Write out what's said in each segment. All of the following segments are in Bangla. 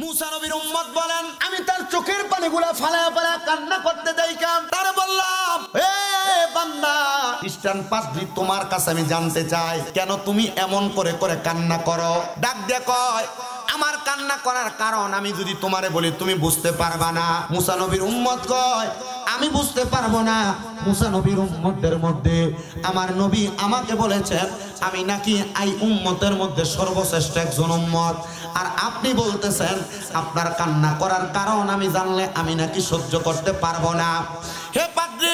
মুসা নবীর উম্মত বলেন আমি তার চোখের পানিগুলা ফালায়া ফালায়া কান্না করতে যাইতাম। তারে বললাম, হে বান্দা, খ্রিস্টান পাদ্রী তোমার কাছে আমি জানতে চাই কেন তুমি এমন করে করে কান্না করো? ডাক দিয়ে কয়, আমার কান্না করার কারণ আমি যদি তোমারে বলি তুমি বুঝতে পারবা না। মুসা নবীর উম্মত কয় আমি বুঝতে পারবো না। মুসা নবীর উম্মতদের মধ্যে আমার নবী আমাকে বলেছেন আমি নাকি এই উম্মতের মধ্যে সর্বশ্রেষ্ঠ একজন উম্মত, আর আপনি বলতেছেন আপনার কান্না করার কারণ আমি জানলে আমি নাকি সহ্য করতে পারবো না। হে পাদ্রী,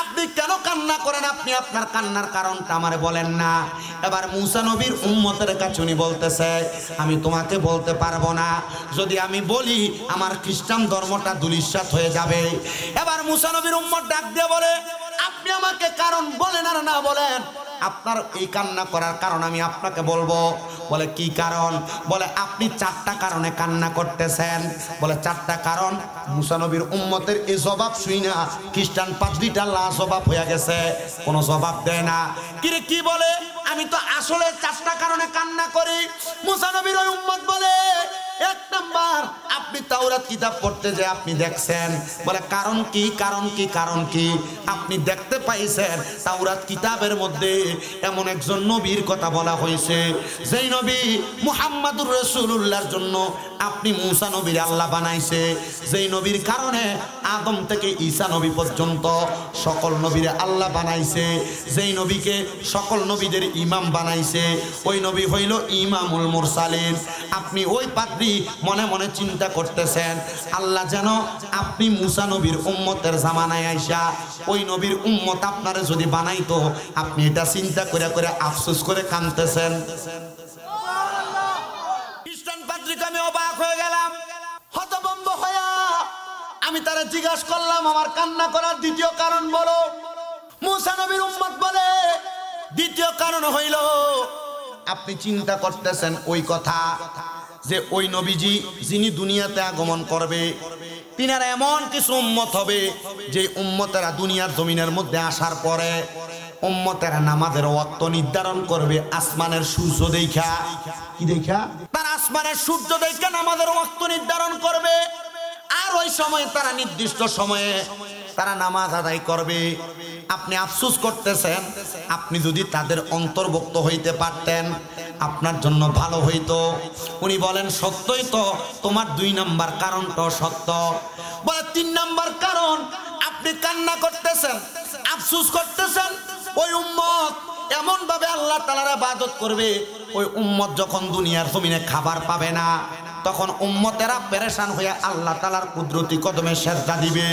আপনি কেন কান্না করেন? আপনি আপনার কান্নার কারণটা আমারে বলেন না। এবার মুসা নবীর উম্মতের কাছে উনি বলতেছে আমি তোমাকে বলতে পারবো না, যদি আমি বলি আমার খ্রিস্টান ধর্মটা ধূলিসাৎ হয়ে যাবে। এবার মুসা নবীর উম্মত ডাক দিয়ে বলে আপনি আমাকে কারণ বলেন আর না বলেন, আপনার এই কান্না করার কারণ আমি আপনাকে বলবো। বলে কি কারণ? বলে আপনি 4টা কারণে কান্না করতেছেন। বলে 4টা কারণ। মুসা নবীর উম্মতের এই জবাব শুই না খ্রিস্টান পাদ্রীটা লাজবাব হয়ে গেছে, কোনো জবাব দেয় না। কিরে কি বলে? আমি তো আসলে 4টা কারণে কান্না করি। মুসা নবীর ওই উম্মত বলে 1 নাম্বার, আপনি তাওরাত কিতাব পড়তে যে আপনি দেখছেন। বলে কারণ কি? কারণ কি? কারণ কি? আপনি দেখতে পাইছেন তাওরাত কিতাবের মধ্যে এমন একজন নবীর কথা বলা হয়েছে যেই নবী মুহাম্মাদুর রাসূলুল্লাহর জন্য আপনি মুসা নবীর আল্লাহ বানাইছে, যেই নবীর কারণে আদম থেকে ঈসা নবী পর্যন্ত সকল নবীরে আল্লাহ বানাইছে, যেই নবীকে সকল নবীদের ইমাম বানাইছে, ওই নবী হইল ইমামুল মুরসালিন। আপনি ওই পাদ্রী মনে মনে চিন্তা করতেছেন আল্লাহ যেন আপনি মুসা নবীর উম্মতের জামানায় আইসা ওই নবীর উম্মত আপনারে যদি বানাইতো, আপনি এটা চিন্তা করে করে আফসোস করে কাঁদতেছেন। খ্রিস্টান পাদ্রীকে আমি অবাক হয়ে গেলাম, হতভম্ব হইয়া আমি তারা জিজ্ঞাসা করলাম আমার কান্না করার দ্বিতীয় কারণ বলো। মুসা নবীর উম্মত বলে দ্বিতীয় কারণ হইল আপনি চিন্তা করতেছেন ওই কথা যে ওই নবীজি যিনি দুনিয়াতে আগমন করবে তিনারা এমন কিছু উম্মত হবে যে উম্মতেরা দুনিয়ার জমিনের মধ্যে আসার পরে উম্মতেরা নামাজের ওয়াক্ত নির্ধারণ করবে আসমানের সূর্য দেখা। কি দেখা? তারা আসমানের সূর্য দেখা নামাজের ওয়াক্ত নির্ধারণ করবে, আর ওই সময় তারা নির্দিষ্ট সময়ে তারা নামাজ আদায় করবে। আপনি আফসোস করতেছেন আপনি যদি তাদের অন্তর্ভুক্ত হইতে পারতেন আপনার জন্য ভালো হইতো। উনি বলেন সত্যই তো, তোমার 2 নাম্বার কারণটা সত্য। বলে 3 নাম্বার কারণ, আপনি কান্না করতেছেন আফসোস করতেছেন ওই উম্মত এমন ভাবে আল্লাহ তাআলার ইবাদত করবে, ওই উম্মত যখন দুনিয়ার জমিনে খাবার পাবে না তখন উম্মতেরা পেরেশান হয়ে আল্লাহ তাআলার কুদরতি কদমে সেজদা দিবে।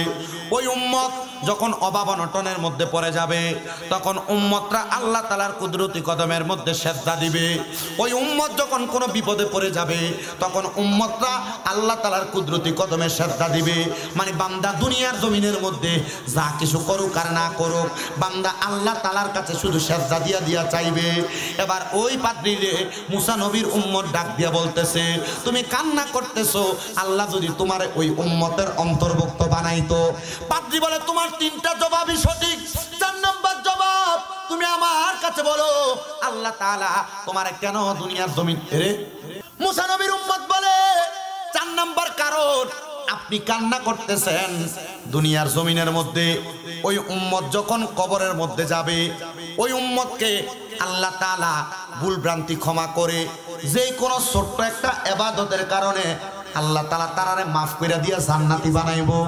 ওই উম্মত যখন অভাব অনটনের মধ্যে পড়ে যাবে তখন উম্মতরা আল্লাহ তাআলার কুদরতি কদমের মধ্যে সেজদা দিবে। ওই উম্মত যখন কোনো বিপদে পড়ে যাবে তখন উম্মতরা আল্লাহ তাআলার কুদরতি কদমে সেজদা দিবে। মানে বান্দা দুনিয়ার জমিনের মধ্যে যা কিছু করুক আর না করুক, বান্দা আল্লাহ তাআলার কাছে শুধু সেজদা দিয়া দিয়া চাইবে। এবার ওই পাদ্রীরে মুসা নবীর উম্মত ডাক দিয়া বলতেছে তুমি কান্না করতেছো, আল্লাহ যদি তোমার ওই উম্মতের অন্তর্ভুক্ত বানাইতো। পাদ্রী বলে তোমার 3টা জবাবই সঠিক। 4 নাম্বার জবাব, তুমি আমার কাছে বলো আল্লাহ তাআলা তোমার কেন দুনিয়ার জমিন রে? মুসা নবীর উম্মত বলে 4 নাম্বার কারণ, আপনি কান্না করতেছেন দুনিয়ার জমিনের মধ্যে ওই উম্মত যখন কবরের মধ্যে যাবে ওই উম্মতকে আল্লাহ তাআলা ভুলভ্রান্তি ক্ষমা করে যে কোনো ছোট্ট একটা ইবাদতের কারণে আল্লাহ তাআলা তারারে মাফ করে দিয়া জান্নাতি বানাইবো।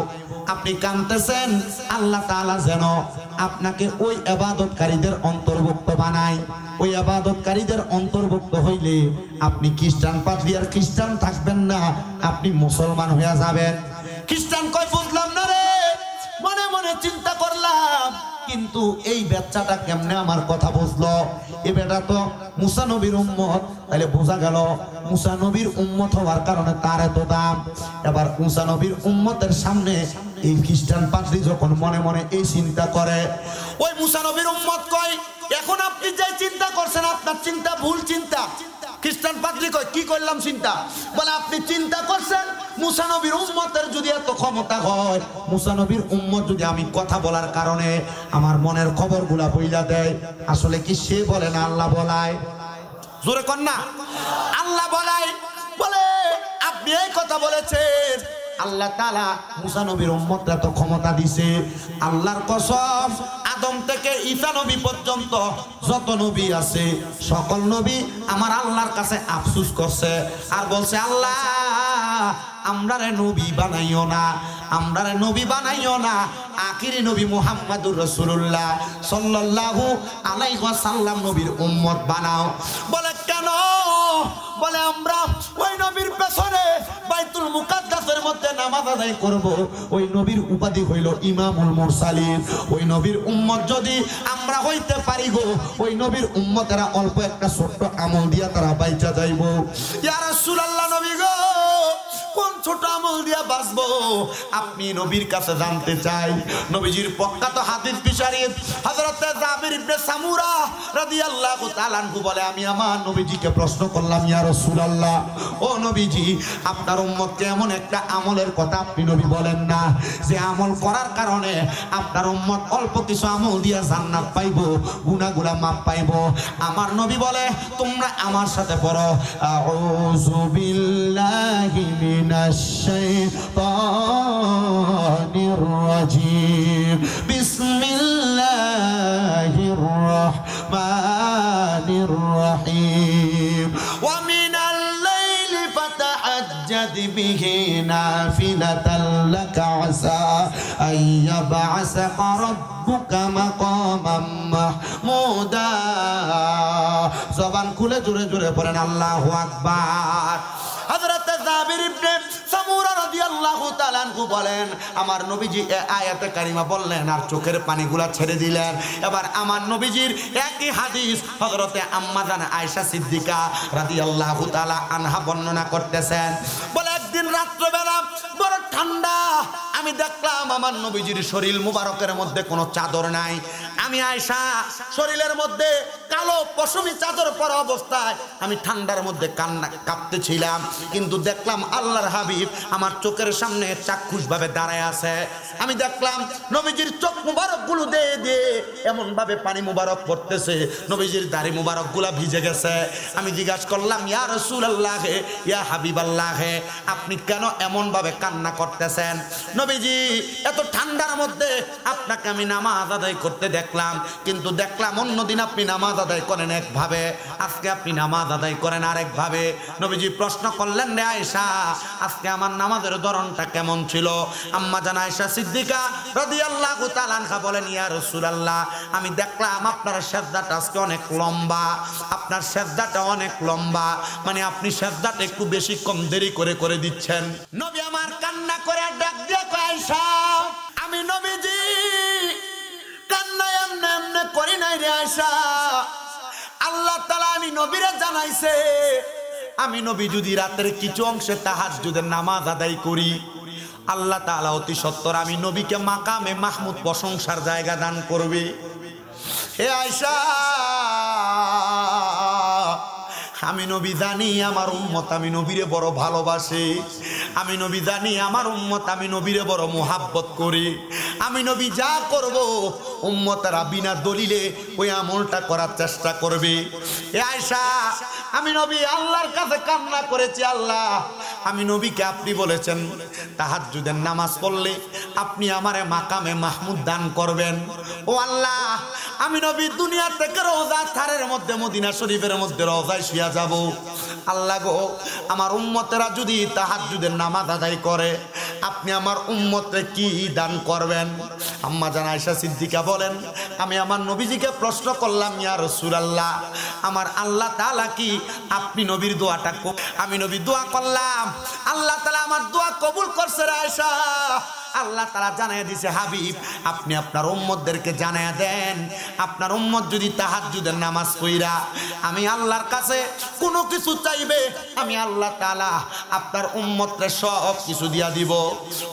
আপনি কাঁদতেছেন আল্লাহ তাআলা যেন আপনাকে ওই ইবাদতকারীদের অন্তর্ভুক্ত বানায়। ওই ইবাদতকারীদের অন্তর্ভুক্ত হইলে আপনি খ্রিস্টান পাদ্রী আর খ্রিস্টান থাকবেন না, আপনি মুসলমান হয়ে যাবেন। খ্রিস্টান কয় বুঝলাম না রে, মনে মনে চিন্তা করলাম কিন্তু এই বাচ্চাটা কেমনে আমার কথা বুঝলো? এ বেটা তো মুসা নবীর উম্মত, তাহলে বোঝা গেল মুসা নবীর উম্মত হওয়ার কারণে তার এত দাম। এবার মুসা নবীর উম্মতের সামনে এই খ্রিস্টান পাদ্রী যখন মনে মনে এই চিন্তা করে, ওই মুসা নবীর উম্মত কয় এখন আপনি যে চিন্তা করছেন আপনার চিন্তা ভুল চিন্তা। খ্রিস্টান পাদ্রী কয় কি করলাম চিন্তা? বলে আপনি চিন্তা করছেন মুসা নবীর উম্মতের যদি এত ক্ষমতা হয়, মুসা নবীর উম্মত যদি আমি কথা বলার কারণে আমার মনের খবরগুলা বইলা দেয়, আসলে কি সে বলে না আল্লাহ বলায়? জোরে কর না, আল্লাহ বলায়। বলে আপনি আপনি এই কথা বলেছেন। আল্লাহ তাআলা মুসা নবীর উম্মতরা তো ক্ষমতা দিছে। আল্লাহর কসম, আদম থেকে ঈসা নবী পর্যন্ত যত নবী আছে সকল নবী আমার আল্লাহর কাছে আফসোস করছে আর বলছে, আল্লাহ আমরারে নবী বানাইও না, আমরারে নবী বানাইও না, আখিরি নবী মুহাম্মদুর রাসূলুল্লাহ সাল্লাল্লাহু আলাইহি ওয়াসাল্লাম নবীর উম্মত বানাও। বলে কেন? বলে আমরা ওই নবীর পেছনে বাইতুল মুকাদ্দাসের মধ্যে নামাজ আদায় করব। ওই নবীর উপাধি হইল ইমামুল মুরসালিন। ওই নবীর উম্মত যদি আমরা হইতে পারি গো, ওই নবীর উম্মতেরা অল্প একটা ছোট্ট আমল দিয়া তারা বাইচা যাইব। ইয়া রাসূলুল্লাহ, নবী গো কোন ছোট আমল দিয়া বাঁচবো আপনি নবীর কাছে জানতে চাই। নবীজির প্রখ্যাত হাদিস বিশারিফ হযরত জাবির ইবনে সামুরা রাদিয়াল্লাহু তাআলা আনহু বলে, আমি আমার নবীজিকে প্রশ্ন করলাম, ইয়া রাসূলুল্লাহ, ও নবীজি আপনার উম্মতকে এমন একটা আমলের কথা আপনি নবী বলেন না যে আমল করার কারণে আপনার উম্মত অল্প কিছু আমল দিয়া জান্নাত পাইবো, গুনাহগুলা মাফ পাইবো। আমার নবী বলে, তোমরা আমার সাথে পড়ো, আউযু বিল্লাহি মিনাশ শাইতানির রাজিম, বিসমিল্লাহির রাহমানির রাহিম, ওয়া মিনাল লাইলি ফাতাহাজ্জাদ বিহি নাফিলাতাল লাকা আসা আইয়াবআসাকা রাব্বুকা মাকামান মাহমুদা। জবান খুলে জোরে জোরে পড়েন আল্লাহু আকবার। হযরত জাবির ইবনে সামুরা রাদিয়াল্লাহু তাআলা আনহু বলেন, আমার নবীজি এই আয়াতে কারিমা বললেন আর চোখের পানিগুলা ছেড়ে দিলেন। এবার আমার নবীজির একই হাদিস হযরতে আম্মা জান আয়েশা সিদ্দিকা রাদিয়াল্লাহু তাআলা আনহা বর্ণনা করতেছেন। বলে একদিন রাত্রিবেলা বড় ঠান্ডা, আমি দেখলাম আমার নবীজির শরীর মুবারকের মধ্যে কোনো চাদর নাই। আমি আয়েশা শরীরের মধ্যে কালো পশমি চাদর পরা অবস্থায় আমি ঠান্ডার মধ্যে কাঁপতেছিলাম, কিন্তু দেখলাম আল্লাহর হাবিব আমার চোখের সামনে চাক্ষুষ ভাবে দাঁড়ায় আছে। আমি দেখলাম নবীজির চোখ মুবারক গুলো দিয়ে দিয়ে এমন ভাবে পানি মুবারক পড়তেছে, নবীজির দাড়ি মুবারক গুলা ভিজে গেছে। আমি জিজ্ঞাসা করলাম, ইয়া রাসূলুল্লাহ, ইয়া হাবিবাল্লাহ, আপনি কেন এমন ভাবে কান্না করতেছেন? নবীজি এত ঠান্ডার মধ্যে আপনাকে আমি নামাজ আদায় করতে দেখলাম, কিন্তু দেখলাম অন্যদিন আপনি নামাজ আদায় করেন একভাবে, আজকে আপনি নামাজ আদায় করেন আরেকভাবে। নবীজি প্রশ্ন করলেন, রে আয়েশা, আজকে আমার নামাজের ধরনটা কেমন ছিল? আম্মা জান আয়েশা সিদ্দিকা রাদিয়াল্লাহু তাআলা আনহা বলেন, ইয়া রাসূলুল্লাহ, আমি দেখলাম আপনার সিজদাটা আজকে অনেক লম্বা, আপনার সিজদাটা অনেক লম্বা, মানে আপনি সিজদাটা একটু বেশি কম দেরি করে করে দিচ্ছেন। নবী আমার কান্না করে ডাক দিয়ে কয়, আয়েশা, আমি নবীজি কান্না এমনে এমনে করি নাই রে আয়েশা, আল্লাহ তাআলা আমি নবীরে জানাইছে আমি নবী যদি রাতের কিছু অংশে তাহাজ্জুদের নামাজ আদায় করি, আল্লাহ তাআলা অতি সত্বর আমি নবীকে মাকামে মাহমুদ প্রশংসার জায়গা দান করবে। হে আয়েশা, আমি নবী জানি আমার উম্মত আমি নবীরে বড় ভালোবাসে, আমি নবী জানি আমার উম্মত আমি নবীরে বড় মুহাব্বত করি। আমি নবী যা করব উম্মতেরা বিনা দলিলে ওই আমলটা করার চেষ্টা করবে। এ আয়েশা, আমি নবী আল্লাহর কাছে কান্না করেছি, আল্লাহ আমি নবীকে আপনি বলেছেন তাহাজ্জুদের নামাজ পড়লে আপনি আমারে মাকামে মাহমুদ দান করবেন। ও আল্লাহ, আমি নবী দুনিয়া থেকে রওজা থারের মধ্যে মদিনা শরীফের মধ্যে রওজায় শুয়া যাব। আল্লাহ গো, আমার উম্মতেরা যদি তাহাজ্জুদের নামাজ আদায় করে আপনি আমার উম্মতকে কি দান করবেন? আম্মা জান আয়েশা সিদ্দিকা বলেন, আমি আমার নবীজিকে প্রশ্ন করলাম, ইয়া রাসূলুল্লাহ, আমার আল্লাহ তাআলা কি আপনি নবীর দোয়াটা আমি নবী দোয়া করলাম, আল্লাহ তাআলা আমার দোয়া কবুল করছে রে আয়েশা। আল্লাহ তাআলা জানায় দিয়েছে, হাবিব আপনি আপনার উম্মতদেরকে জানায় দেন, আপনার উম্মত যদি তাহাজ্জুদের নামাজ পড়া আমি আল্লাহর কাছে কোনো কিছু চাইবে আমি আল্লাহ তাআলা আপনার উম্মতরে সব কিছু দিয়া দিব।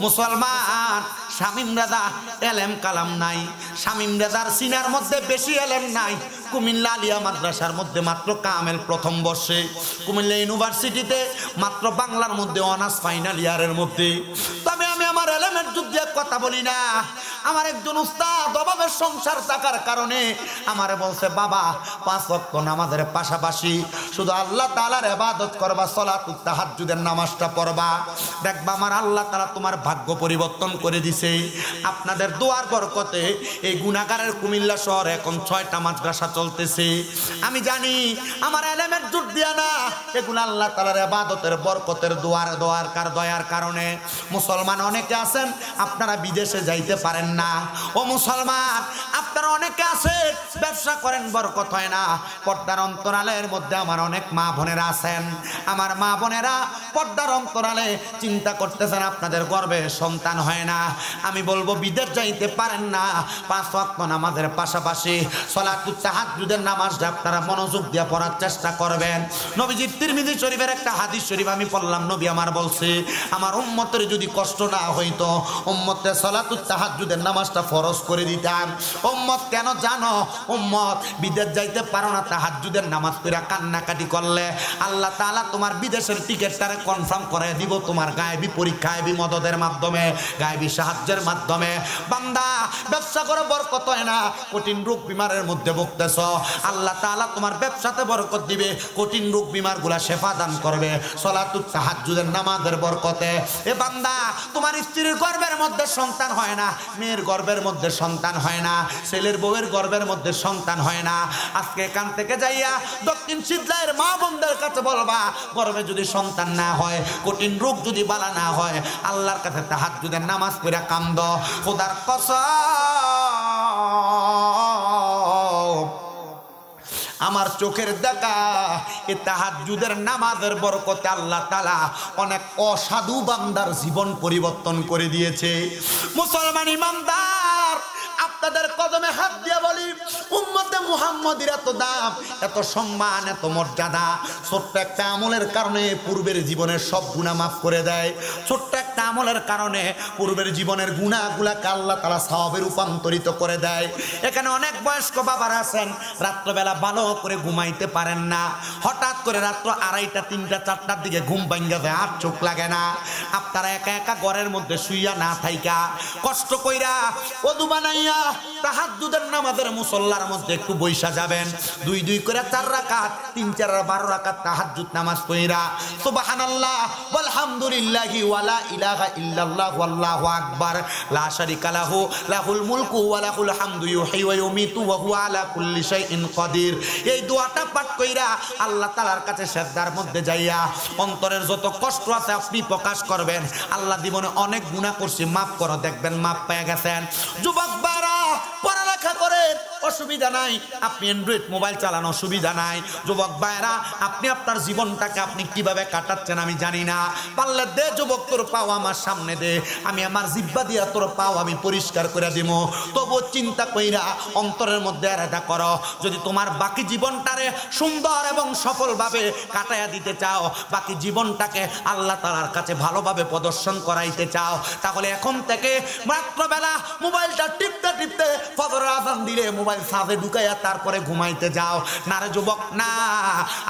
মুসলমান, শামীম রাজা এলেম কালাম নাই, শামীম রাজার সিনার মধ্যে বেশি এলেম নাই। কুমিল্লা আলিয়া মাদ্রাসার মধ্যে মাত্র কামেল প্রথম বর্ষে, কুমিল্লা ইউনিভার্সিটিতে মাত্র বাংলার মধ্যে অনার্স ফাইনাল ইয়ারের মধ্যে। তবে আমি আমার এলেমের যুগ দিয়ে কথা বলি না। আমার একজন উস্তাদ অভাবের সংসার থাকার কারণে আমারে বলছে, বাবা 5 ওয়াক্ত নামাজের পাশাপাশি শুধু আল্লাহ তাআলার ইবাদত করবা, সালাতুত তাহাজ্জুদের নামাজটা পড়বা, দেখবা আমার আল্লাহ তাআলা তোমার ভাগ্য পরিবর্তন করে দিছে। আপনাদের দোয়ার বরকতে এই গুনাহগারের কুমিল্লা শহরে এখন 6টা মাদ্রাসা চলতেছে। আমি জানি আমার এলেমের জোর দিয়া না, এগুলো আল্লাহ তাআলার ইবাদতের বরকতের দয়ার কারণে। মুসলমান অনেকে আছেন আপনারা বিদেশে যাইতে পারেন না। ও মুসলমান, আপনারা অনেকে আছেন ব্যবসা করেন, বরকত হয় না। পর্দার অন্তরালের মধ্যে আমার অনেক মা বোনেরা আছেন। আমার মা বোনেরা পর্দার অন্তরালে চিন্তা করতেছেন আপনাদের গর্ভে সন্তান হয় না। আমি বলবো বিদেশ যাইতে পারেন না, 5 ওয়াক্ত নামাজের পাশাপাশি সালাতুত তাহাজ্জুদের নামাজটা আপনারা মনোযোগ দিয়ে পড়ার চেষ্টা করবেন। নবীজির তিরমিজি শরীফের একটা হাদিস শরীফ আমি পড়লাম, নবী আমার বলছে আমার উম্মতের যদি কষ্ট না হইতো উম্মতের সালাতুত তাহাজ্জুদের নামাজটা ফরজ করে দিতাম। উম্মত কেন জানো? উম্মত বিদেশ যাইতে পারো না, তাহাজ্জুদের নামাজ পড়া কান্নাকাটি করলে আল্লাহ তাআলা তোমার বিদেশের টিকেটটারে কনফার্ম করে দিব তোমার গায়েবী পরীক্ষা, গায়েবী মদদের মাধ্যমে, গায়েবী সাহায্যের মাধ্যমে। বান্দা ব্যবসা করে বরকত হয় না, কঠিন রোগ বিমারের মধ্যে ভুগতেছ, আল্লাহ তাআলা তোমার ব্যবসাতে বরকত দিবে, কঠিন রোগ বিমারগুলা শেফা দান করবে সালাতুত তাহাজ্জুদের নামাজের বরকতে। এ বান্দা তোমার স্ত্রীর গর্ভের মধ্যে সন্তান হয় না, মেয়ের গর্ভের মধ্যে সন্তান হয় না, ছেলের বউয়ের গর্ভের মধ্যে সন্তান হয় না। আজকে এখান থেকে যাইয়া দক্ষিণ সিদ্ধের মা বোনদের কাছে বলবা গর্ভে যদি সন্তান না হয়, কঠিন রোগ যদি বালা না হয়, আল্লাহর কাছে তাহাজ্জুদের নামাজ পড়া কান্দ। খোদার কসম, আমার চোখের দেখা এই তাহাজ্জুদের নামাজের বরকতে আল্লাহ তাআলা অনেক অসাধু বান্দার জীবন পরিবর্তন করে দিয়েছে। মুসলমান ইমানদার, আপনাদের কদমে হাত দিয়ে বলি, উম্মতে মুহাম্মাদির এত দাম, এত সম্মান, এত মর্যাদা, ছোট্ট একটা আমলের কারণে পূর্বের জীবনের সব গুনাহ মাফ করে দেয়। ছোট্ট একটা আমলের কারণে পূর্বের জীবনের গুনাহগুলাকে আল্লাহ তাআলা সওয়াবে রূপান্তরিত করে দেয়। এখানে অনেক বয়স্ক বাবারা আছেন, রাত্রবেলা ভালো করে ঘুমাইতে পারেন না, হঠাৎ করে রাত্র 2:30, 3টা, 4টার দিকে ঘুম ভাঙ্গা যায়, আর চোখ লাগে না। আপনারা একা একা ঘরের মধ্যে শুইয়া না থাইকা কষ্ট কইরা ওযু বানাইয়া তাহাজ্জুদের নামাজের মুসল্লার মধ্যে একটু বইসা যাবেন। 2 করে 4 রাকাত, 3 4 12 রাকাত তাহাজ্জুদ নামাজ পড়া সুবহানাল্লাহ ওয়ালহামদুলিল্লাহি ওয়ালা ইলাহা ইল্লাল্লাহ ওয়াল্লাহু আকবার লা শারিকা লাহু লাহুল মুলকু ওয়া লাহুল হামদু ইউহয়ি ওয়া ইউমিতু ওয়া হুয়া আলা কুল্লি শাইইন কাদির। এই দোয়াটা পাঠ কইরা আল্লাহ তাআলার কাছে সিজদার মধ্যে যাইয়া অন্তরের যত কষ্ট আছে আপনি প্রকাশ করবেন। আল্লাহ জীবনে অনেক গুনাহ করছি, মাফ করো, দেখবেন মাফ পেয়ে গেছেন। যুবক বারা পড়ালেখা করেন, অসুবিধা নাই, আপনি অ্যান্ড্রয়েড মোবাইল চালানো অসুবিধা নাই। যুবক ভাইরা, আপনি আপনার জীবনটাকে আপনি কিভাবে কাটাচ্ছেন আমি জানি না, পারলে দে যুবক তোর পাও আমার সামনে দে, আমি আমার জিহ্বা দিয়া তোর পাও আমি পরিষ্কার করে দিব। তবু চিন্তা কইরা অন্তরের মধ্যে এটা করো, যদি তোমার বাকি জীবনটারে সুন্দর এবং সফলভাবে কাটাইয়া দিতে চাও, বাকি জীবনটাকে আল্লাহ তাআলার কাছে ভালোভাবে প্রদর্শন করাইতে চাও, তাহলে এখন থেকে রাত্রবেলা মোবাইলটা টিপতে টিপতে ফজরের আযান দিলে মোবাইল সাথে ঢুকাইয়া তারপরে ঘুমাইতে যাও না রে যুবক, না।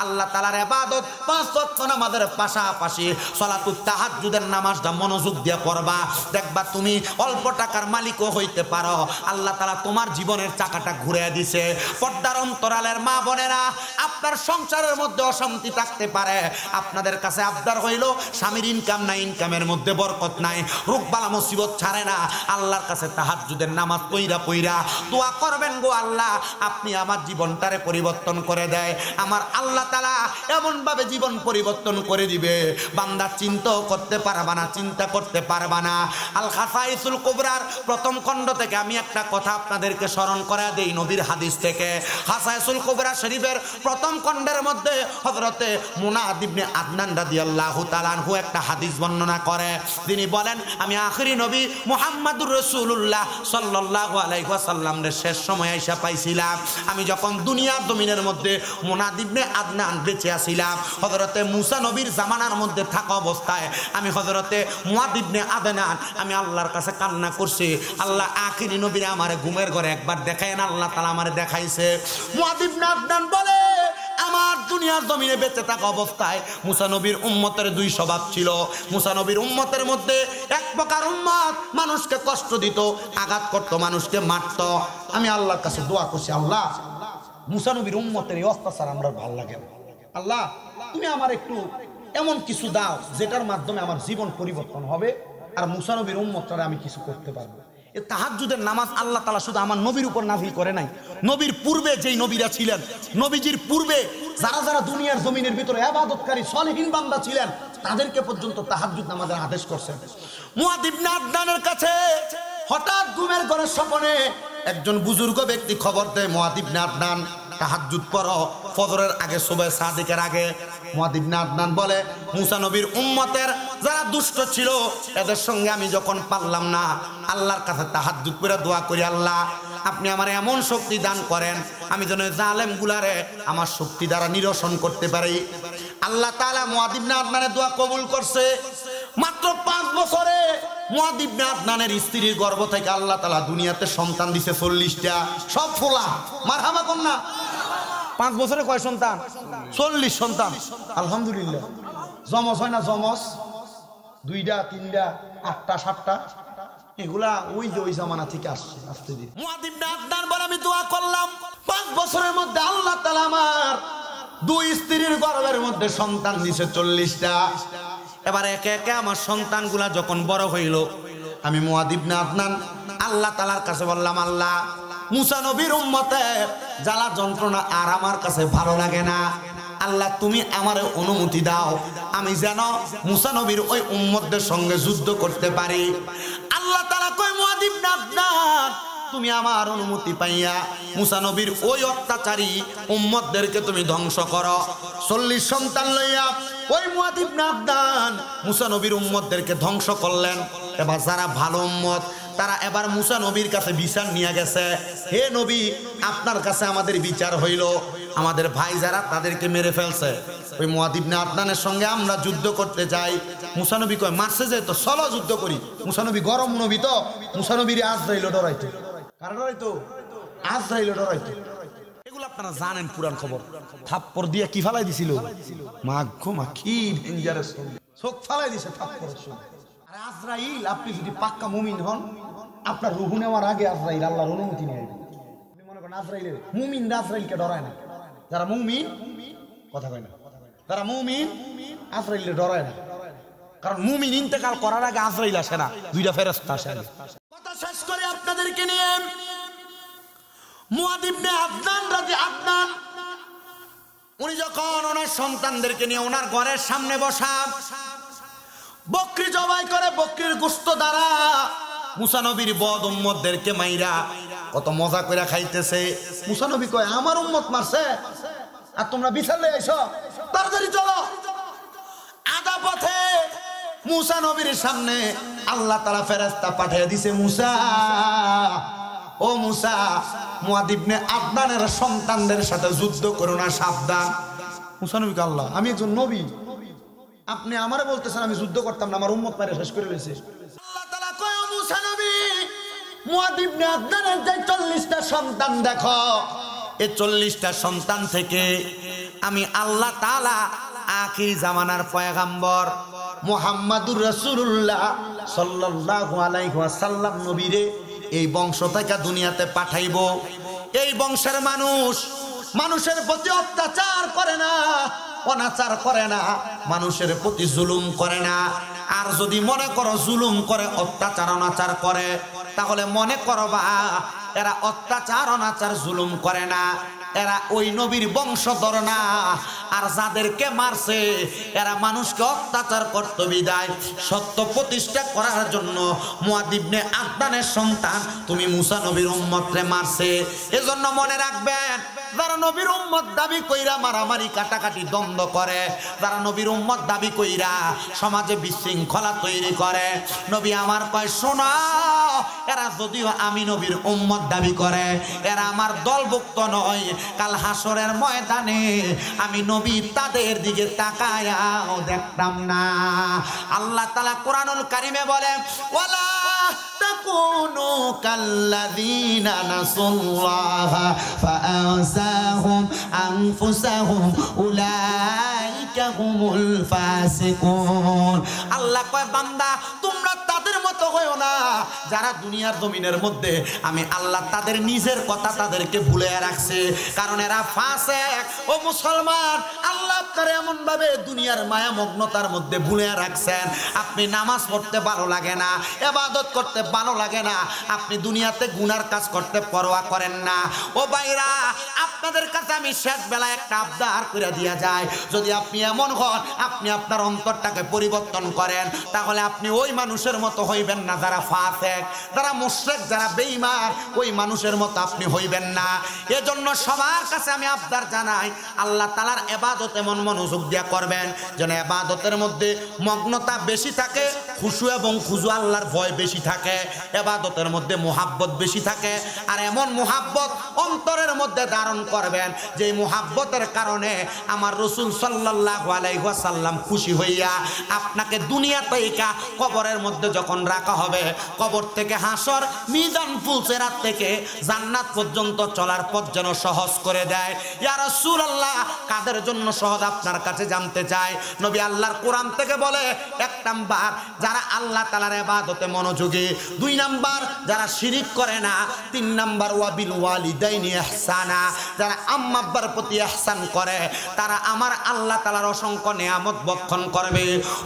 আল্লাহ তাআলার ইবাদত 5 ওয়াক্ত নামাজের পাশাপাশি সালাতুত তাহাজ্জুদের নামাজটা মনোযোগ দিয়ে পড়বা, দেখবা তুমি অল্প টাকার মালিকও হইতে পারো। আল্লাহ তাআলা তোমার জীবনের চাকাটা ঘুরিয়ে দিছে। পর্দার অন্তরালের মা বোনেরা, আপনার সংসারের মধ্যে অশান্তি থাকতে পারে, আপনাদের কাছে আবদার হইল স্বামীর ইনকাম নাই, ইনকামের মধ্যে বরকত নাই, রোগবালা মুসিবত ছাড়ে না, আল্লাহর কাছে তাহাজ্জুদের নামাজ পইরা দোয়া করবেন, গো আল্লাহ আপনি আমার জীবনটারে পরিবর্তন করে দেয়। আমার আল্লাহ তাআলা এমন ভাবে জীবন পরিবর্তন করে দিবে, বান্দা চিন্তাও করতে পারবা না, চিন্তা করতে পারবা না। আল খাসাইসুল কুবরার প্রথম খণ্ড থেকে আমি একটা কথা আপনাদেরকে স্মরণ করে দেই, নবীর হাদিস থেকে। খাসাইসুল কুবরা শরীফের প্রথম খণ্ডের মধ্যে হযরতে মুনাদ ইবনে আদনান রাদিয়াল্লাহু তাআলা আনহু একটা হাদিস বর্ণনা করে। তিনি বলেন, আমি আখিরি নবী মুহাম্মদুর রাসূলুল্লাহ সাল্লাল্লাহু আলাইহি ওয়াসাল্লামের শেষ সময় আইসা পাইছিলাম। আমি যখন দুনিয়ার জমিনের মধ্যে মুনাদ ইবনে আদনান বেঁচে আছিলাম, হযরতে মুসা নবীর জামানার মধ্যে থাকা অবস্থায় আমি হযরতে মুআদ ইবনে আদনান আমি আল্লাহর কাছে কান্না করছি, আল্লাহ আখিরি নবীরে আমারে ঘুমের ঘরে একবার দেখায়েন। আল্লাহ তাআলা আমারে দেখাইছে। মুআদ ইবনে আদনান বলে, আমার দুনিয়ার জমিনে বেঁচে থাকা অবস্থায় মুসা নবীর উম্মতের 2 স্বভাব ছিল। মুসা নবীর উম্মতের মধ্যে এক প্রকার উম্মত মানুষকে কষ্ট দিত, আঘাত করত, মানুষকে মারত। আমি আল্লাহর কাছে দোয়া করছি, আল্লাহ মুসা নবীর উম্মতের এই অত্যাচার আমরা ভালো লাগে না, আল্লাহ তুমি আমার একটু এমন কিছু দাও যেটার মাধ্যমে আমার জীবন পরিবর্তন হবে আর মুসা নবীর উম্মতরা আমি কিছু করতে পারবো। এই তাহাজ্জুদের নামাজ আল্লাহ তাআলা শুধু আমার নবীর উপর নাযিল করে নাই, নবীর পূর্বে যেই নবীরা ছিলেন, নবীজির পূর্বে যারা যারা দুনিয়ার জমিনের ভিতরে ইবাদতকারী সালেহীন বান্দা ছিলেন তাদেরকে পর্যন্ত তাহাজ্জুদ নামাজের আদেশ করছেন। মুআদ ইবনে আদনানের কাছে হঠাৎ ঘুমের ঘরে স্বপ্নে একজন বুজুর্গ ব্যক্তি খবর দেয়, মুআদ ইবনে আদনান তাহাজ্জুদ পড়ো, ফজরের আগে, সুবহে সাদিকের আগে। মুআদ ইবনে আদনান বলে, মুসা নবীর উম্মতের যারা দুষ্ট ছিল এদের সঙ্গে আমি যখন পারলাম না, আল্লাহর কাছে তাহাজ্জুদ করে দোয়া করি, আল্লাহ আপনি আমার এমন শক্তি দান করেন আমি যেন জালেম গুলারে আমার শক্তি দ্বারা নিরসন করতে পারি। আল্লাহ তাআলা মুআদ ইবনে আদনানের দোয়া কবুল করছে। মাত্র 5 বছরে মুআদ ইবনে আদনানের স্ত্রীর গর্ভ থেকে আল্লাহ তাআলা দুনিয়াতে সন্তান দিছে 40টা, সব ফোলা। মারহাবা কন্যা। 5 বছরে কয় সন্তান? 40 সন্তান। আলহামদুলিল্লাহ। জমজ হয় না? জমজ 2টা 3টা 8টা 7টা এগুলা ওই যে ওই জামানা থেকে আসছে। আস্তে ধীরে মুআদ ইবনে আদনান বলে, আমি দোয়া করলাম 5 বছরের মধ্যে আল্লাহ তাআলা আমার 2 স্ত্রীর গর্ভের মধ্যে সন্তান দিছে 40টা। এবার একে একে আমার সন্তানগুলা যখন বড় হইল, আমি মুআদ ইবনে আদনান আল্লাহ তাআলার কাছে বললাম, আল্লাহ মুসা নবীর উম্মতের জ্বালা যন্ত্রণা আর আমার কাছে ভালো লাগে না, আল্লাহ তুমি আমারে অনুমতি দাও আমি যেন মুসা নবীর ওই উম্মতদের সঙ্গে যুদ্ধ করতে পারি। আল্লাহ তাআলা কয়, মুআদ ইবনে আদনান তুমি আমার অনুমতি পাইয়া মুসা নবীর ওই অত্যাচারী উম্মতদেরকে তুমি ধ্বংস করো। 40 সন্তান লইয়া ওই মুআদ ইবনে আদনান মুসা নবীর উম্মতদেরকে ধ্বংস করলেন। এবার যারা ভালো উম্মত তারা এবার মুসা নবীর কাছে বিচার নিয়ে গেছে, হে নবী আপনার কাছে আমাদের বিচার হইল, আমাদের ভাই যারা তাদেরকে মেরে ফেলছে, ওই মুআদ ইবনে আদনানের সঙ্গে আমরা যুদ্ধ করতে চাই। মুসা নবী কয়, মারছে যে তো চলো যুদ্ধ করি। মুসা নবী গরম নবী তো, মুসা নবীর আজরাইল ডরাইতো। কারা ডরাইতো? আজরাইল ডরাইতো। এগুলো আপনারা জানেন পুরান খবর। থাপ্পড় দিয়ে কি ফালাই দিছিল? মাগো মা, কি ডেঞ্জারাস, চোখ ফালাই দিছে থাপ্পড়ের সঙ্গে। আর আজরাইল, আপনি যদি পাক্কা মুমিন হন, আপনার রূহ নেওয়ার আগে আজরাইল আল্লাহর অনুমতি নিয়ে আসবে। আপনি মনে করেন আজরাইলের, মুমিন আজরাইলকে ডরায় না। যারা মুমিন, কথা কয় না, যারা মুমিন আজরাইলে ডরায় না, কারণ মুমিন ইন্তেকাল করার আগে আজরাইল আসে না, 2টা ফেরেশতা আসে আগে। কথা শেষ করে আপনাদেরকে নিয়ে মুআদ ইবনে আদনান আদনান উনি যখন ওনার সন্তানদেরকে নিয়ে ওনার ঘরের সামনে বসা, বকরি জবাই করে বকরির গোশত দ্বারা মুসা নবীর বদ উম্মতদেরকে মাইরা কত মজা করে খাইতেছে। মুসা নবী কয়, আমার উম্মত মারছে আর তোমরা বিচার লয়ে আইছো, তাড়াতাড়ি চলো। আধা পথে মুসা নবীর সামনে আল্লাহ তাআলা ফেরেশতা পাঠিয়ে দিছে, মুসা, ও মুসা, মুআদ ইবনে আদনানের সন্তানদের সাথে যুদ্ধ করো না, সাবধান। মুসা নবী কয়, আল্লাহ আমি একজন নবী, আপনি আমারে বলতেছেন আমি যুদ্ধ করতাম না, আমার উম্মত মারে শেষ করে ফেলেছে। আল্লাহ তাআলা কয়, ও মুসা নবী, মুআদ ইবনে আদনানের যে 40টা সন্তান দেখো, এই 40টা সন্তান থেকে আমি আল্লাহ তাআলা আখির জামানার পয়গম্বর মুহাম্মাদুর রাসূলুল্লাহ সাল্লাল্লাহু আলাইহি ওয়াসাল্লাম নবীরে এই বংশ থেকে দুনিয়াতে পাঠাইব। এই বংশের মানুষ মানুষের প্রতি অত্যাচার করে না, অনাচার করে না, মানুষের প্রতি জুলুম করে না। আর যদি মনে করো জুলুম করে, অত্যাচার অনাচার করে, তাহলে মনে করবা এরা অত্যাচার অনাচার জুলুম করে না, এরা ওই নবীর বংশধর না। আর যাদেরকে মারছে এরা মানুষকে অত্যাচার করতে বিদায় সত্য প্রতিষ্ঠা করার জন্য মুআদ ইবনে আদনানের সন্তান তুমি মুসা নবীর উম্মতরে মারছে। এজন্য মনে রাখবেন, যারা নবীর উম্মত দাবি কইরা মারামারি কাটাকাটি দ্বন্দ্ব করে, যারা নবীর উম্মত দাবি কইরা সমাজে বিশৃঙ্খলা তৈরি করে, নবী আমার কয়, শোনা, এরা যদিও আমি নবীর উম্মত দাবি করে, এরা আমার দলভুক্ত নয়। কাল হাসরের ময়দানে আমি নবী তাদের দিকে তাকায়াও দেখতাম না। আল্লাহ তাআলা কোরআনুল কারীমে বলে, ওয়ালা তাকুনু কাল্লাযীনা নাসুল্লাহা ফাআনসাহুম আনফুসাহুম উলাইকা হুমুল ফাসিকুন। আল্লাহ কয়, বান্দা তোমরা তাদের মতো হয়েও না যারা দুনিয়ার জমিনের মধ্যে আমি আল্লাহ তাদের নিজের কথা তাদেরকে ভুলে রাখছে, কারণ এরা ফাসেক। ও মুসলমান, আল্লাহ আপনার এমন ভাবে দুনিয়ার মায়া মগ্নতার মধ্যে ভুলে রাখছেন, আপনি নামাজ পড়তে ভালো লাগে না, ইবাদত করতে ভালো লাগে না, আপনি দুনিয়াতে গুনার কাজ করতে পরোয়া করেন না। ও ভাইরা, আপনাদের কাছে আমি শেষ বেলা একটা আবদার করে দিয়া যায়, যদি আপনি এমন হন, আপনি আপনার অন্তরটাকে পরিবর্তন করেন, তাহলে আপনি ওই মানুষের মতো হইবেন না যারা ফাসেক, যারা মুশরিক, যারা বেঈমান, ওই মানুষের মতো আপনি হইবেন না। এজন্য সবার কাছে আমি আবদার জানাই, আল্লাহ তাআলার ইবাদত এমন মনোযোগ দিয়া করবেন যেন ইবাদতের মধ্যে মগ্নতা বেশি থাকে, খুশু এবং খুজু আল্লাহর ভয় বেশি থাকে, ইবাদতের মধ্যে মুহাব্বত বেশি থাকে। আর এমন মুহাব্বত অন্তরের মধ্যে ধারণ করবেন যে মুহাব্বতের কারণে আমার রাসূল সাল্লাল্লাহু আলাইহি ওয়াসাল্লাম খুশি হইয়া আপনাকে দুনিয়া থেকে কবরের মধ্যে যখন রাখা হবে, কবর থেকে হাসর, মিজান ফুলসিরাত থেকে জান্নাত পর্যন্ত চলার পথ যেন সহজ করে দেয়। ইয়া রাসূলুল্লাহ, কাদের জন্য সহজ আপনার কাছে জানতে চাই। নবী আল্লাহর কোরআন থেকে বলে, এক নাম্বার যারা আল্লাহ তাআলার ইবাদতে মনোযোগী, দুই নাম্বার যারা শিরিক করে না, তিন নাম্বার ওয়াবিল ওয়ালিদাইনি ইহসানা, যারা আম্মা আব্বার প্রতি ইহসান করে, তারা আমার আল্লাহ তাআলার অসংখ্য নিয়ামত ভক্ষণ করবে,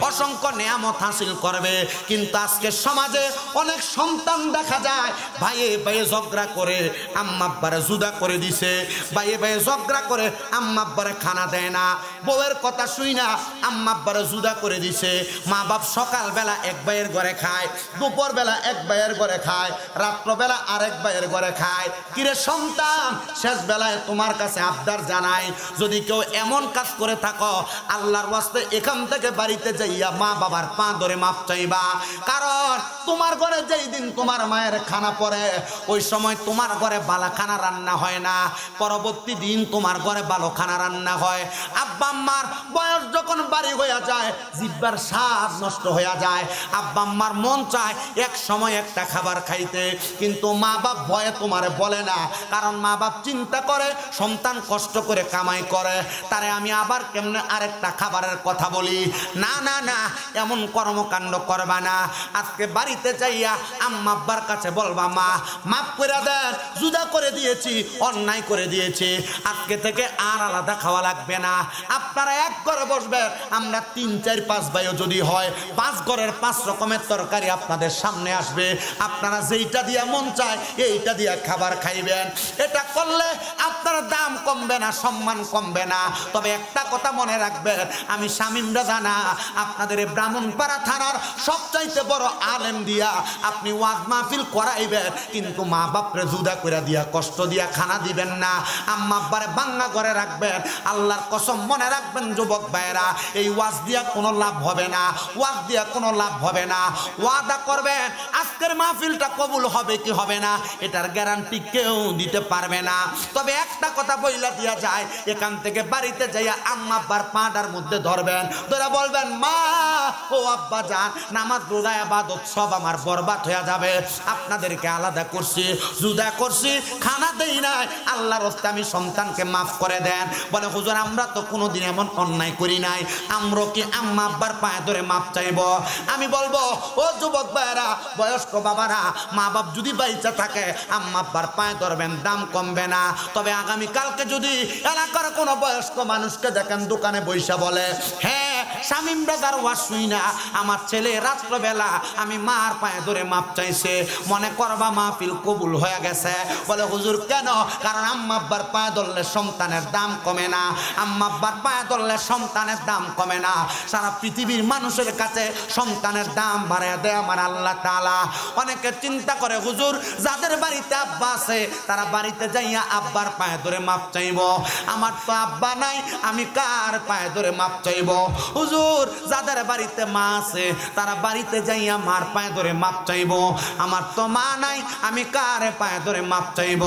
অসংখ্য নিয়ামত হাসিল করবে। কিন্তু আজকে সমাজে অনেক সন্তান দেখা যায় ভাইয়ে ভাইয়ে ঝগড়া করে আম্মা আব্বারে জুদা করে দিছে, ভাইয়ে ভাইয়ে ঝগড়া করে আম্মা আব্বারে খানা দেয় না, বউয়ের কথা শুই না আম্মা আব্বারে জুদা করে দিছে। মা বাপ সকালবেলা এক ভাইয়ের ঘরে খায়, দুপুরবেলা এক ভাইয়ের ঘরে খায়, রাত্রবেলা আরেক ভাইয়ের ঘরে খায়। কিরে সন্তান, শেষ বেলায় তোমার কাছে আবদার জানাই, যদি কেউ এমন কাজ করে থাকো, আল্লাহর ওয়াস্তে এখান থেকে বাড়িতে যাইয়া মা বাবার পা ধরে মাপ চাইবা। কারণ তোমার ঘরে যেই দিন তোমার মায়ের খানা পড়ে, ওই সময় তোমার ঘরে বালা খানা রান্না হয় না, পরবর্তী দিন তোমার ঘরে ভালো খানা রান্না হয়। আব্বা আম্মার বয়স যখন বাড়ি হয়ে যায়, জিহ্বার স্বাদ নষ্ট হয়ে যায়, আব্বা আম্মার মন চায় এক সময় একটা খাবার খাইতে, কিন্তু মা বাপ ভয়ে তোমারে বলে না, কারণ মা বাপ চিন্তা করে সন্তান কষ্ট করে কামাই করে, তারে আমি আবার কেমনে আরেকটা খাবারের কথা বলি। না না না, এমন কর্মকাণ্ড করবা না। আজকে বাড়িতে যাইয়া আম্মা আব্বার কাছে বলবা, মা মাফ করে দেন, জুদা করে দিয়েছি, অন্যায় করে দিয়েছি, আজকে থেকে আর আলাদা খাওয়া লাগবে না। আপনারা এক ঘরে বসবেন, আমরা 3, 4, 5 ভাইও যদি হয়, 5 ঘরের 5 রকমের তরকারি আপনাদের সামনে আসবে, আপনারা যেইটা দিয়া মন চায় এইটা দিয়া খাবার খাইবেন। এটা করলে আপনার দাম কমবে না, সম্মান কমবে না। তবে একটা কথা মনে রাখবেন, আমি শামীম রাজা না, আপনাদের ব্রাহ্মণপাড়া থানার সবচাইতে বড় আলেম দিয়া আপনি ওয়াজ মাহফিল করাইবেন, কিন্তু মা বাপরে জুদা করে দিয়া কষ্ট দিয়া খানা দিবেন না, আম্মা আব্বারে বাঙ্গা করে রাখবেন। আল্লাহর কসম মনে রাখবেন যুবক ভাইরা, এই ওয়াজ দিয়া কোনো লাভ হবে না, ওয়াজ দিয়া কোনো লাভ হবে না। ওয়াদা করবেন আজকের মাহফিলটা কবুল হবে কি হবে না, এটার গ্যারান্টি কেউ দিতে পারবে না। তবে একটা কথা বইলা দিয়া যায়, এখান থেকে বাড়িতে যাইয়া আম্মা আব্বার পাটার মধ্যে ধরবেন, ধরে বলবেন, মা ও আব্বা যান, নামাজ রোজা ইবাদত সব আমার বরবাদ হয়ে যাবে, আপনাদেরকে আলাদা করছি, জুদা করছি, খানা দেই নাই, আল্লাহর রাস্তে আমি সন্তানকে মাফ করে দেন। বলে হুজুর আমরা তো কোনোদিন এমন অন্যায় করি নাই, আমরা কি আম্মা আব্বার পায়ে ধরে মাফ চাইব? আমি বলবো, ও যুবক ভাইরা, বয়স্ক বাবারা, মা বাপ যদি বাইচা থাকে আম্মা আব্বার পায়ে ধরবেন, দাম কমবে না। তবে আগামী কালকে যদি এলাকার কোনো বয়স্ক মানুষকে দেখেন দোকানে বইসা বলে, হ্যাঁ শামীম রাজার ওয়াজ শুই না, আমার ছেলে রাত্রবেলা আমি মার পায়ে ধরে মাপ চাইছে, মনে করবা মাহফিল কবুল হয়ে গেছে। বলে হুজুর কেন? কারণ আম্মা আব্বার পায়ে ধরলে সন্তানের দাম কমে না, আম্মা আব্বার পায়ে ধরলে সন্তানের দাম কমে না। সারা পৃথিবীর মানুষের কাছে সন্তানের দাম বাড়িয়ে দেয় আমার আল্লাহ তাআলা। অনেকে চিন্তা করে হুজুর যাদের বাড়িতে আব্বা আছে তারা বাড়িতে যাইয়া আব্বার পায়ে ধরে মাপ চাইব, আমার তো আব্বা নাই, আমি কার পায়ে ধরে মাপ চাইব? হুজুর যাদের বাড়িতে মা আছে তারা বাড়িতে যাইয়া মার পায়ে ধরে মাপ চাইব, আমার তো মা নাই, আমি কার পায়ে ধরে মাপ চাইব?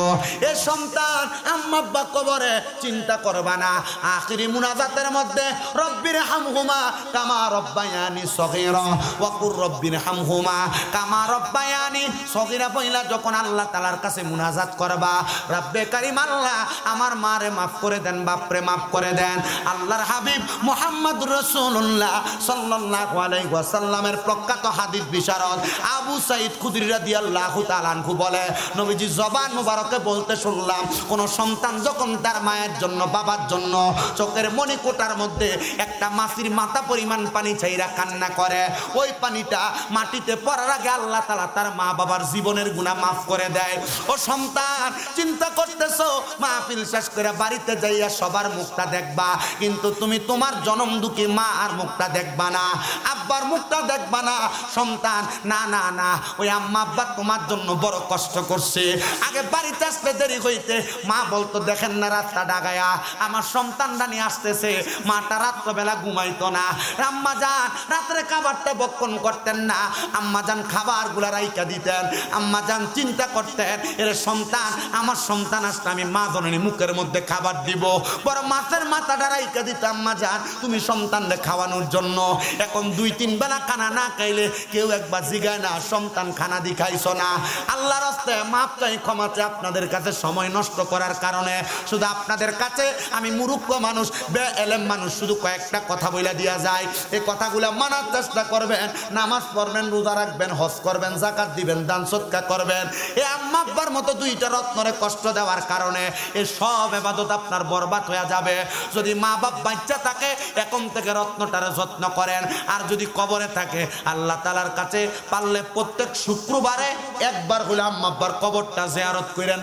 এ সন্তান আম্মা আব্বা কবরে, চিন্তা করবা না। আখিরি মুনাজাতের মধ্যে রব্বির হামহুমা কামা রব্বায়ানি সগীরা ওয়া কুর রব্বির হামহুমা কামা রব্বায়ানি সগীরা পয়লা যখন আল্লাহ তাআলার কাছে মুনাজাত করবা, রব্বে কারীম আল্লাহ আমার মারে মাফ করে দেন, বাপরে মাফ করে দেন। আল্লাহর হাবিব মুহাম্মদুর রাসূল রাসূলুল্লাহ সাল্লাল্লাহু আলাইহি ওয়াসাল্লামের প্রখ্যাত হাদিস বিশারদ আবু সাঈদ খুদরি রাদিয়াল্লাহু তাআলা আনহু বলে, নবীজি জবান মুবারকে বলতে শুনলাম, কোন সন্তান যখন তার মায়ের জন্য বাবার জন্য চোখের মণিকোটার মধ্যে একটা মাছির মাথা পরিমাণ পানি ছাইরা কান্না করে, ওই পানিটা মাটিতে পড়ার আগে আল্লাহ তাআলা তার মা বাবার জীবনের গুনাহ মাফ করে দেয়। ও সন্তান, চিন্তা করতেছো মাহফিল শেষ করে বাড়িতে যাইয়া সবার মুখটা দেখবা, কিন্তু তুমি তোমার জনম দুঃখী মা আর মুখটা দেখবা না, আব্বার মুখটা দেখবা না। সন্তান, না না না, ওই আম্মা আব্বা তোমার জন্য বড় কষ্ট করছে। আগে বাড়িতে আসতে দেরি হইতে মা বলতো, দেখেন না রাতটা ডাগায়া আমার সন্তানরা নিয়ে আসতেছে। মাটা রাত্রবেলা ঘুমাইতো না, আম্মা জান রাত্রে খাবারটা বক্ষণ করতেন না, আম্মা জান খাবার গুলা রাইকা দিতেন, আম্মা জান চিন্তা করতেন এর সন্তান, আমার সন্তান আসলে আমি মা জননী মুখের মধ্যে খাবার দিব, বড় মাছের মাথাটা রাইকা দিত আম্মা জান তুমি সন্তানকে খাওয়ানোর জন্য। এখন 2-3 বেলা খানা না খাইলে কেউ একবার জিগায় না সন্তান খানা দি খাইছো না। আল্লাহর রাস্তায় মাপ চাই, ক্ষমা চাই আপনাদের কাছে সময় নষ্ট করার কারণে। শুধু আপনাদের কাছে আমি মূর্খ মানুষ, বেএলেম মানুষ, শুধু কয়েকটা কথা বলে দিয়া যায়, এই কথাগুলো মানার চেষ্টা করবেন, নামাজ পড়বেন, রোজা রাখবেন, হজ করবেন, যাকাত দিবেন, দান সদকা করবেন। এই আম্মা আব্বার মতো 2টা রত্নরে কষ্ট দেওয়ার কারণে এই সব ইবাদত আপনার বরবাদ হয়ে যাবে। যদি মা বাপ বাচ্চা থাকে এখন থেকে রত্নটারে যত্ন করেন, আর যদি কবরে থাকে আল্লাহ তাআলার কাছে পারলে প্রত্যেক শুক্রবারে একবার হলে আম্মা আব্বার কবরটা জিয়ারত করেন।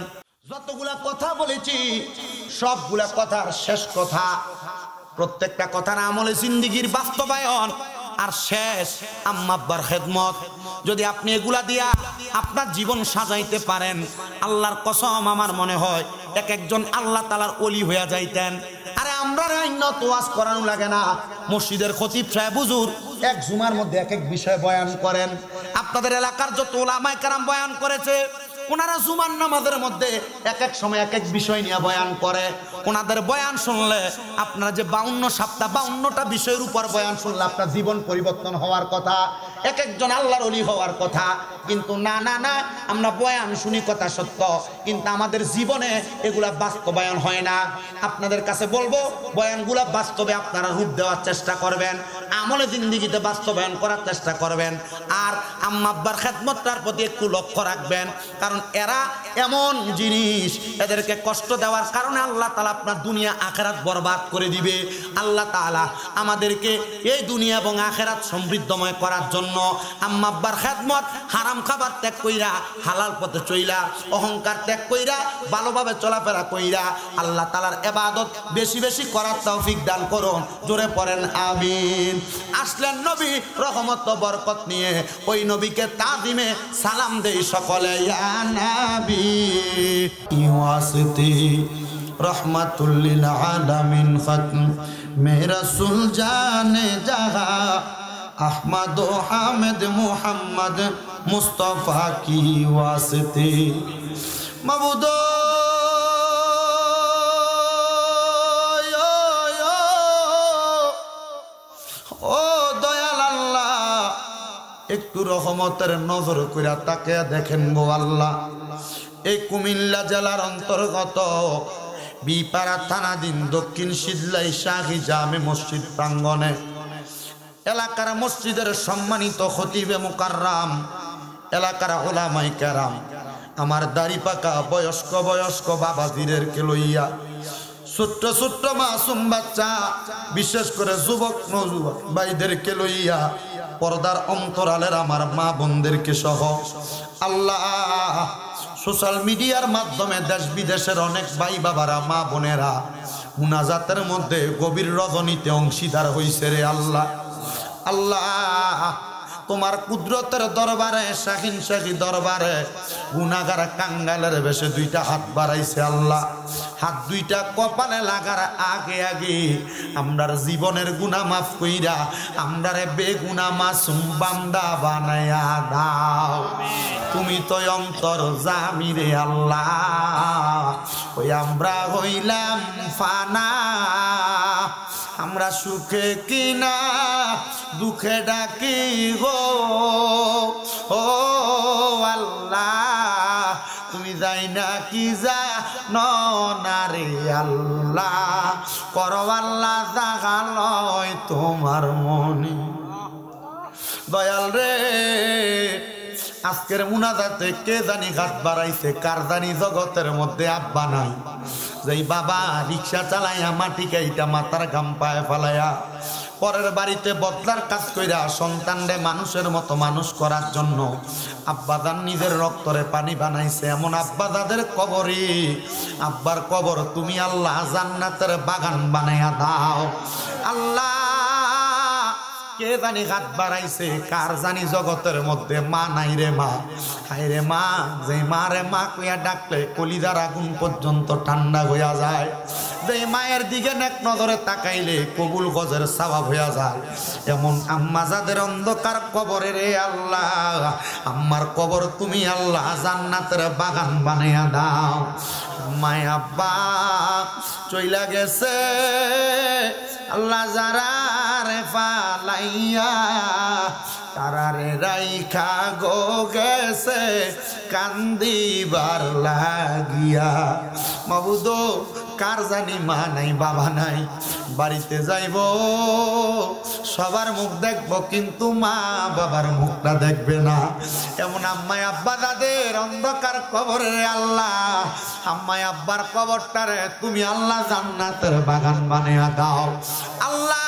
যতগুলা কথা বলেছি সবগুলা কথার শেষ কথা, প্রত্যেকটা কথার আমলে জিন্দেগির বাস্তবায়ন, আর শেষ আম্মা আব্বার খেদমত। যদি আপনি এগুলা দিয়া আপনার জীবন সাজাইতে পারেন, আল্লাহর কসম আমার মনে হয় এক একজন আল্লাহ তাআলার ওলি হয়ে যাইতেন। আরে আমরা তো ওয়াজ করানো লাগে না, মসজিদের খতিব সাহেব হুজুর এক জুমার মধ্যে এক এক বিষয় বয়ান করেন। আপনাদের এলাকার যত উলামায়ে কেরাম বয়ান করেছে, ওনারা জুমার নামাজের মধ্যে এক এক সময় এক এক বিষয় নিয়ে বয়ান করে। ওনাদের বয়ান শুনলে আপনারা যে 52 সপ্তাহ 52টা বিষয়ের উপর বয়ান শুনলে আপনার জীবন পরিবর্তন হওয়ার কথা, এক একজন আল্লাহর ওলি হওয়ার কথা। কিন্তু না না না, আমরা বয়ান শুনি কথা সত্য, কিন্তু আমাদের জীবনে এগুলা বাস্তবায়ন হয় না। আপনাদের কাছে বলবো বয়ানগুলা বাস্তবে আপনারা রূপ দেওয়ার চেষ্টা করবেন, আমলে জিন্দেগিতে বাস্তবায়ন করার চেষ্টা করবেন। আর আম্মা আব্বার খেদমতটার প্রতি একটু লক্ষ্য রাখবেন, কারণ এরা এমন জিনিস, এদেরকে কষ্ট দেওয়ার কারণে আল্লাহ তাআলা আপনার দুনিয়া আখিরাত বরবাদ করে দিবে। আল্লাহ তাআলা আমাদেরকে এই দুনিয়া এবং আখিরাত সমৃদ্ধময় করার জন্য আম্মা আব্বার খেদমত, হারাম খাবার ত্যাগ কইরা হালাল পথে চইলা, অহংকার ত্যাগ কইরা ভালোভাবে চলাফেরা কইরা আল্লাহ তাআলার ইবাদত বেশি বেশি করার তৌফিক দান করুন। জোরে পড়েন আমিন। আসলেন নবী রহমত ও বরকত নিয়ে, ওই নবীকে তাজিমে সালাম দেই সকলে। ইয়া নবী ওয়াসতি রহমাতুল লিল আলামিন খতম মে রাসূল জানে জাহা আহমদ ও হামিদ মুহাম্মদ মুস্তাফা কি ওয়াসতি। মাবুদ ও দয়াল আল্লাহ, একটু রহমতের নজর কইরা তাকে দেখেন গো আল্লাহ। এই কুমিল্লা জেলার অন্তর্গত বিপাড়া থানাধীন দক্ষিণ সিদলাই শাহী জামে মসজিদ প্রাঙ্গণে এলাকার মসজিদের সম্মানিত খতিবে মুকাররাম, এলাকার উলামায়ে কেরাম, আমার দাড়ি পাকা বয়স্ক বয়স্ক বাবাজিদেরকে লইয়া, ছোট্ট ছোট্ট মাসুম বাচ্চা, বিশেষ করে যুবক নওজোয়ান ভাইদেরকে লইয়া, পর্দার অন্তরালের আমার মা বোনদেরকে সহ, আল্লাহ সোশ্যাল মিডিয়ার মাধ্যমে দেশ বিদেশের অনেক ভাই বাবারা, মা বোনেরা মুনাজাতের মধ্যে গভীর রজনীতে অংশীদার হইছে রে আল্লাহ। আল্লাহ তোমার কুদরতের দরবারে, শাহিন শাহী দরবারে গুনাহগার কাঙ্গালের বেশে 2টা হাত বাড়াইছে আল্লাহ। হাত 2টা কপালে লাগার আগে আগে আমরার জীবনের গুনাহ মাফ কইরা আমরারে বেগুনাহ মাসুম বান্দা বানায়া দাও। তুমি তো অন্তর জামি রে আল্লাহ, ওই আমরা হইলাম ফানা, আমরা সুখে কিনা দুঃখে ডাকি গো ও আল্লাহ। তুমি যাই না কি যা নারে আল্লাহ করো আল্লাহ জাগালয় তোমার মনে। দয়াল রে আজকের মুনাজাতে কে জানি ঘাট বাড়াইছে, কার জানি জগতের মধ্যে আব্বা নাই, যেই বাবা রিক্সা চালাইয়া মাটি কাইটা মাথার ঘাম পায়ে ফেলাইয়া পরের বাড়িতে বদলার কাজ কইরা সন্তানরে মানুষের মতো মানুষ করার জন্য আব্বাজান নিজের রক্তরে পানি বানাইছে, এমন আব্বাজাদের কবরে আব্বার কবর তুমি আল্লাহ জান্নাতের বাগান বানাইয়া দাও। আল্লাহ কে জানি হাত বাড়াইছে, কার জানি জগতের মধ্যে মা নাই রে মা, হায় রে মা, যে মা রে মা কইয়া ডাকলে কলিজার আগুন পর্যন্ত ঠান্ডা হইয়া যায়, যে মায়ের দিকে নেক নজরে তাকাইলে কবুল গজের সওয়াব হইয়া যায়, এমন আম্মা যাদের অন্ধকার কবরে রে আল্লাহ আম্মার কবর তুমি আল্লাহ জান্নাতের বাগান বানাইয়া দাও। মায় আব্বা চইলা গেছে আল্লাহ যারা রে ফালাইয়া তারারে রাইখা গো গেছে কান্দিবার লাগিয়া। মাবুদ কার জানি মা নাই বাবা নাই, বাড়িতে যাইব সবার মুখ দেখব কিন্তু মা বাবার মুখটা দেখবে না, এমন আম্মাই আব্বা তাদের অন্ধকার কবরে আল্লাহ আম্মাই আব্বার কবরটারে তুমি আল্লাহ জান্নাতের বাগান বানিয়ে দাও। আল্লাহ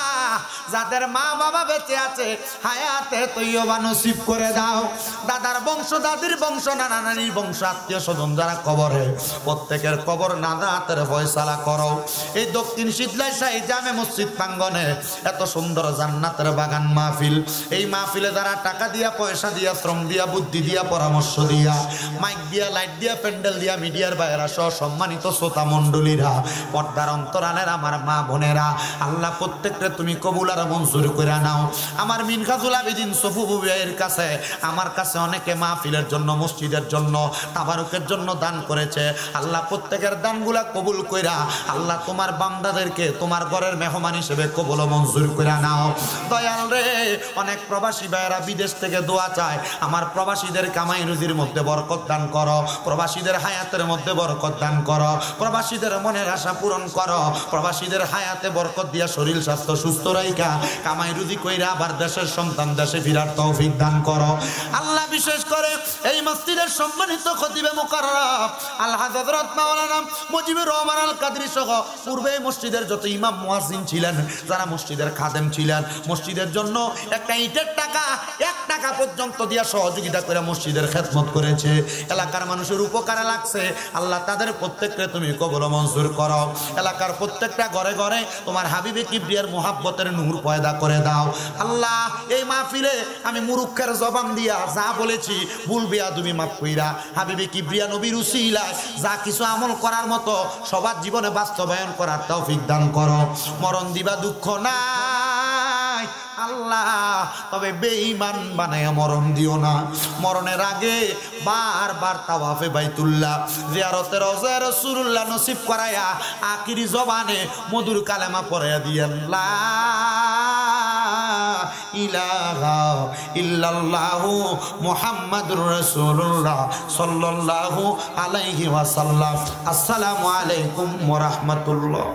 যাদের মা বাবা বেঁচে আছে হায়াতে তৈয়বা নসিব করে দাও। দাদার বংশ দাদির বংশ নানা নানির বংশ আত্মীয় স্বজন যারা কবরে প্রত্যেকের কবর নাজাতের ফয়সালা করো। এই দক্ষিণ শীতলাই শাহী জামে মসজিদ প্রাঙ্গনে এত সুন্দর জান্নাতের বাগান মাহফিল, এই মাহফিলে যারা টাকা দিয়া পয়সা দিয়া শ্রম দিয়া বুদ্ধি দিয়া পরামর্শ দিয়া মাইক দিয়া লাইট দিয়া প্যান্ডেল দিয়া মিডিয়ার বাইরা সহ সম্মানিত শ্রোতা মণ্ডলীরা পর্দার অন্তরালের আমার মা বোনেরা আল্লাহ প্রত্যেককে তুমি কবুল আর মঞ্জুর করে নাও। আমার মিনকাজুল আবেদিন সফু বুবিয়ার কাছে আমার কাছে অনেকে মাহফিলের জন্য মসজিদের জন্য তাবারুকের জন্য দান করেছে, আল্লাহ প্রত্যেকের দানগুলা কবুল কইরা আল্লাহ তোমার বান্দাদেরকে তোমার ঘরের মেহমান হিসেবে কবুল মঞ্জুর করে নাও। দয়াল রে অনেক প্রবাসী ভাইয়েরা বিদেশ থেকে দোয়া চায়, আমার প্রবাসীদের কামাই রুজির মধ্যে বরকত দান করো, প্রবাসীদের হায়াতের মধ্যে বরকত দান করো, প্রবাসীদের মনের আশা পূরণ করো, প্রবাসীদের হায়াতে বরকত দিয়া শরীর স্বাস্থ্য সুস্থ রাইখা কামাই রুজি কইরা আবার দেশের সন্তান দেশে ফিরার তৌফিক দান করো। আল্লাহ বিশেষ করে এই মসজিদের সম্মানিত খতিবে মুকাররম আল্লাহ হযরত মাওলানা মুজিবুর রহমান আল কাদরি সহ পূর্বে মসজিদের যত ইমাম মুয়াজ্জিন ছিলেন, যারা মসজিদের খাদেম ছিলেন, মসজিদের জন্য একটা ইটের টাকা 1 টাকা পর্যন্ত দিয়া সহযোগিতা করে মসজিদের খেদমত করেছে, এলাকার মানুষের উপকারে লাগছে, আল্লাহ তাদের প্রত্যেককে তুমি কবুল মঞ্জুর করো। এলাকার প্রত্যেকটা ঘরে ঘরে তোমার হাবিবে কিবরিয়ার মুহাব্বতের নূর পয়দা করে দাও। আল্লাহ এই মাহফিলে আমি মুরুক্ষের জবান দিয়া যা বলেছি ভুল বেয়াদবি মাফ কইরা হাবিবে কিবরিয়া নবীর উসিলায় যা কিছু আমল করার মতো সবার জীবনে বাস্তবায়ন করার তৌফিক দান করো। মরণ দিবা দুঃখ নাই আল্লাহ, তবে বেঈমান বানায়া মরণ দিও না। মরণের আগে বারবার তাওয়াফে বাইতুল্লাহ জিয়ারতে রওজা রাসূলুল্লাহ নসিব করায়া আখিরি জবানে মধুর কালেমা পড়ায়া দিয়েন লা ইলাহা ইল্লাল্লাহু মুহাম্মাদুর রাসূলুল্লাহ সাল্লাল্লাহু আলাইহি ওয়াসাল্লাম। আসসালামু আলাইকুম ওয়া রাহমাতুল্লাহ।